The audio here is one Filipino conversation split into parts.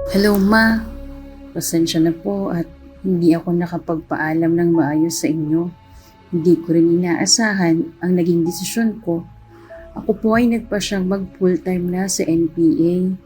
Hello ma, pasensya na po at hindi ako nakapagpaalam ng maayos sa inyo. Hindi ko rin inaasahan ang naging desisyon ko. Ako po ay nagpasyang mag full-time na sa NPA.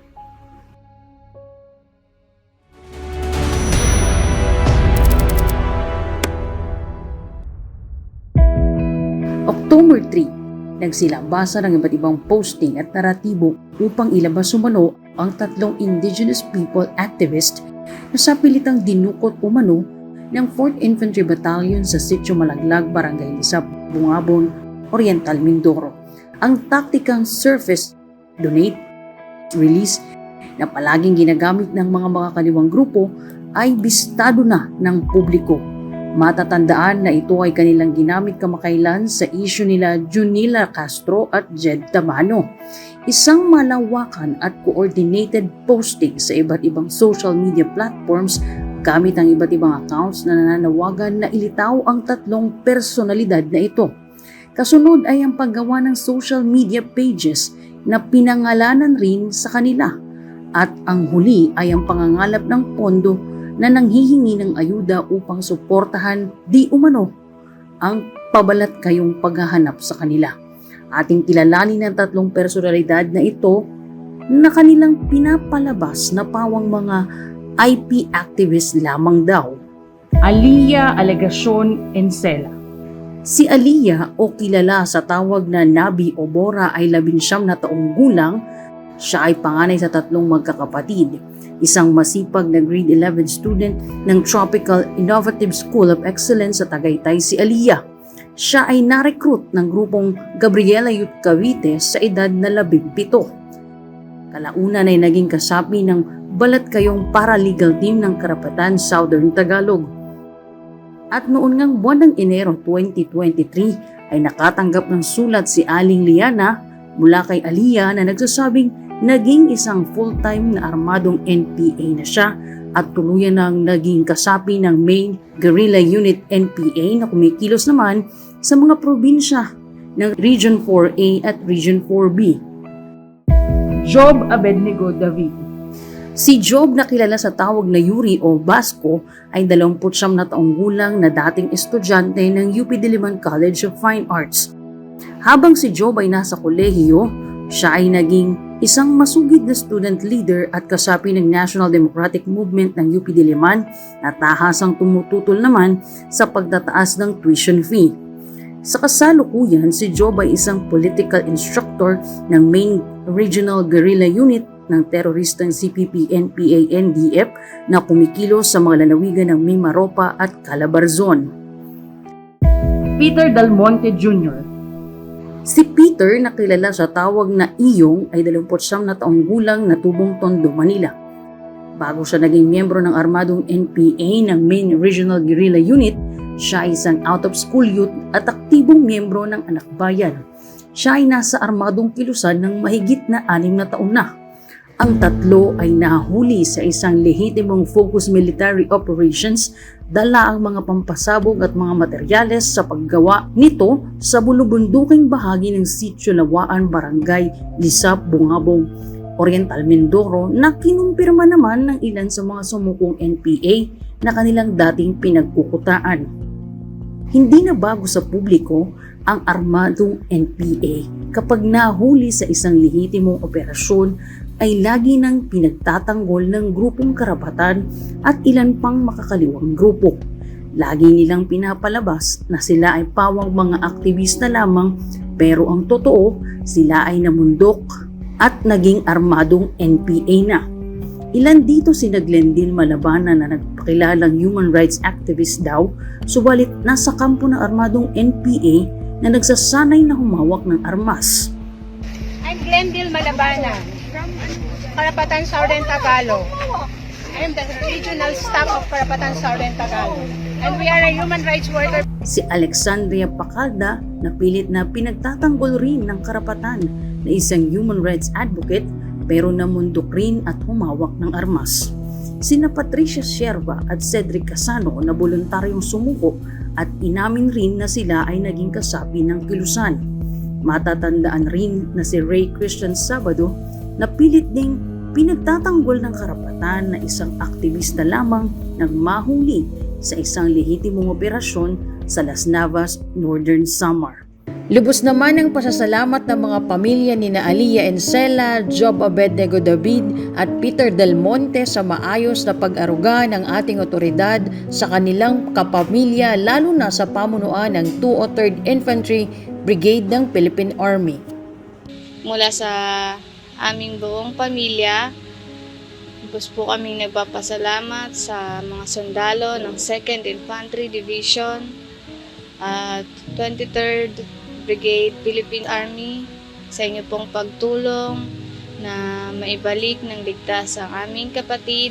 October 3, nagsilabasa ng iba't ibang posting at naratibo upang ilabas umano ang tatlong indigenous people activist na sa pilitang dinukot umano ng 4th Infantry Battalion sa Sitio Malaglag, Barangay Lisap, Bungabon, Oriental, Mindoro. Ang taktikang surface, donate, release na palaging ginagamit ng mga makakaliwang grupo ay bistado na ng publiko. Matatandaan na ito ay kanilang ginamit kamakailan sa issue nila Junila Castro at Jed Tabano. Isang malawakan at coordinated posting sa iba't ibang social media platforms gamit ang iba't ibang accounts na nananawagan na ilitaw ang tatlong personalidad na ito. Kasunod ay ang paggawa ng social media pages na pinangalanan rin sa kanila. At ang huli ay ang pangangalap ng pondo na nanghihingi ng ayuda upang suportahan di umano ang pabalat kayong paghahanap sa kanila. Ating kilalanin ang tatlong personalidad na ito na kanilang pinapalabas na pawang mga IP activist lamang daw. Aliyah Alegacion Encela. Si Aliyah o kilala sa tawag na Nabi o Bora ay 19 na taong gulang. Siya ay panganay sa tatlong magkakapatid. Isang masipag na grade 11 student ng Tropical Innovative School of Excellence sa Tagaytay si Aliyah. Siya ay na-recruit ng grupong Gabriela Youth Cavite sa edad na 17. Kalaunan ay naging kasapi ng Balat Kayong Paralegal Team ng Karapatan Southern Tagalog. At noon ngang buwan ng Enero 2023 ay nakatanggap ng sulat si Aling Liana mula kay Aliyah na nagsasabing naging isang full-time na armadong NPA na siya at tuluyan ng naging kasapi ng Main Guerrilla Unit NPA na kumikilos naman sa mga probinsya ng Region 4A at Region 4B. Job Abednego David. Si Job na kilala sa tawag na Yuri o Basco ay 29 na taong gulang na dating estudyante ng UP Diliman College of Fine Arts. Habang si Job ay nasa kolehiyo, siya ay naging isang masugid na student leader at kasapi ng National Democratic Movement ng UP Diliman na tahasang tumututol naman sa pagtataas ng tuition fee. Sa kasalukuyan, si Job ay isang political instructor ng Main Regional Guerrilla Unit ng teroristang CPP-NPA-NDF na kumikilos sa mga lalawigan ng Mimaropa at Calabarzon. Peter Dalmonte Jr. Si Peter na kilala sa tawag na Iyong ay 29 na taong gulang na tubong Tondo, Manila. Bago siya naging miyembro ng armadong NPA ng Main Regional Guerrilla Unit, siya ay isang out-of-school youth at aktibong miyembro ng Anak Bayan. Siya ay nasa armadong kilusan ng mahigit na 6 na taon na. Ang tatlo ay nahuli sa isang lehitimong focus military operations, dala ang mga pampasabog at mga materyales sa paggawa nito sa bulubunduking bahagi ng Sitio Lawaan, Barangay Lisap, Bungabong, Oriental, Mindoro na kinumpirma naman ng ilan sa mga sumukong NPA na kanilang dating pinagkukutaan. Hindi na bago sa publiko ang armadong NPA kapag nahuli sa isang lehitimong operasyon ay lagi nang pinagtatanggol ng grupong karapatan at ilan pang makakaliwang grupo. Lagi nilang pinapalabas na sila ay pawang mga aktivista lamang pero ang totoo sila ay namundok at naging armadong NPA na. Ilan dito si Glendin Malabanan na nagpakilalang human rights activist daw, subalit nasa kampo ng armadong NPA na nagsasanay na humawak ng armas. I'm Glendil Malabanan from Karapatan Southern Tagalog. I'm the regional staff of Karapatan Southern Tagalog. And we are a human rights worker. Si Alexandria Pacalda na pilit na pinagtatanggol rin ng karapatan na isang human rights advocate pero namundok rin at humawak ng armas. Sina Patricia Sierva at Cedric Casano na voluntaryong sumuko at inamin rin na sila ay naging kasapi ng kilusan. Matatandaan rin na si Ray Christian Sabado na pilit ding pinagtatanggol ng karapatan na isang aktivista lamang nang mahuli sa isang lehitimong operasyon sa Las Navas, Northern Samar. Lubos naman ang pasasalamat ng mga pamilya ni Alia Encela, Job Abednego David at Peter Del Monte sa maayos na pag-aruga ng ating otoridad sa kanilang kapamilya, lalo na sa pamunuan ng 203rd Infantry Brigade ng Philippine Army. Mula sa aming buong pamilya, lubos po kaming nagpapasalamat sa mga sundalo ng 2nd Infantry Division at 23rd Brigade Philippine Army sa inyo pong pagtulong na maibalik ng ligtas ang aming kapatid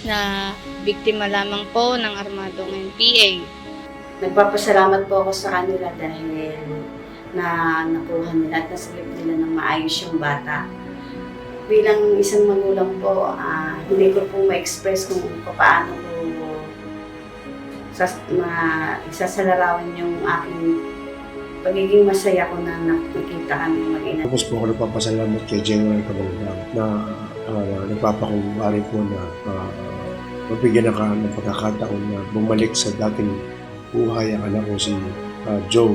na biktima lamang po ng armadong NPA. Nagpapasalamat po ako sa kanila dahil na nakuha nila at nasalip nila ng maayos yung bata. Bilang isang magulang po, hindi ko po ma-express kung paano ko isasalarawan yung aking pagiging masaya ko na nakikita kami mag-ina. Tapos po ako nagpapasalamat kay General Cabangbang na nagpapakumbari po na mabigyan ng pagkakataon na bumalik sa dating buhay ang anak ko si Joe.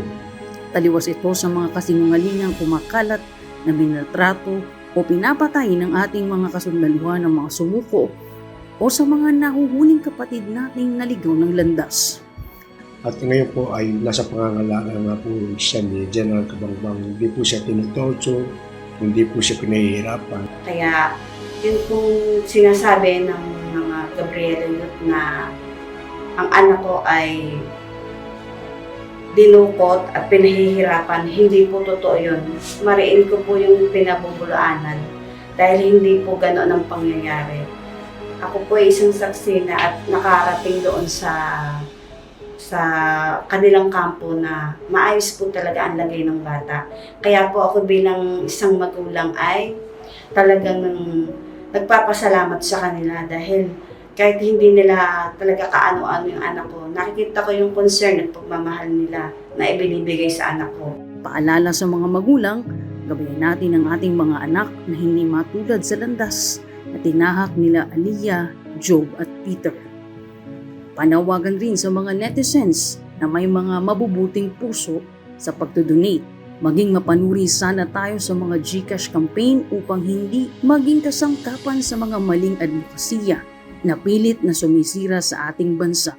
Taliwas ito sa mga kasinungalingang kumakalat na minaltrato o pinapatay ng ating mga kasundaluhan ng mga sumuko o sa mga nahuhuling kapatid nating naligaw ng landas. At ngayon po ay nasa pangangalaga nga po siya ni General Cabangbang. Hindi po siya tinutorture, hindi po siya pinahihirapan. Kaya yun pong sinasabi ng mga Gabriela Youth na ang anak ko ay dinukot at pinahihirapan, hindi po totoo yun. Mariin ko po yung pinabubulaanan dahil hindi po ganoon ang pangyayari. Ako po ay isang saksi na at nakarating doon sa kanilang kampo na maayos po talaga ang lagay ng bata. Kaya po ako bilang isang magulang ay talagang nagpapasalamat sa kanila dahil kahit hindi nila talaga kaano-ano yung anak ko, nakikita ko yung concern at pagmamahal nila na ibinibigay sa anak ko. Paalala sa mga magulang, gabayan natin ang ating mga anak na hindi matulad sa landas na tinahak nila Alia, Job at Peter. Panawagan rin sa mga netizens na may mga mabubuting puso sa pagdodonate. Maging mapanuri sana tayo sa mga GCash campaign upang hindi maging kasangkapan sa mga maling advokasya na pilit na sumisira sa ating bansa.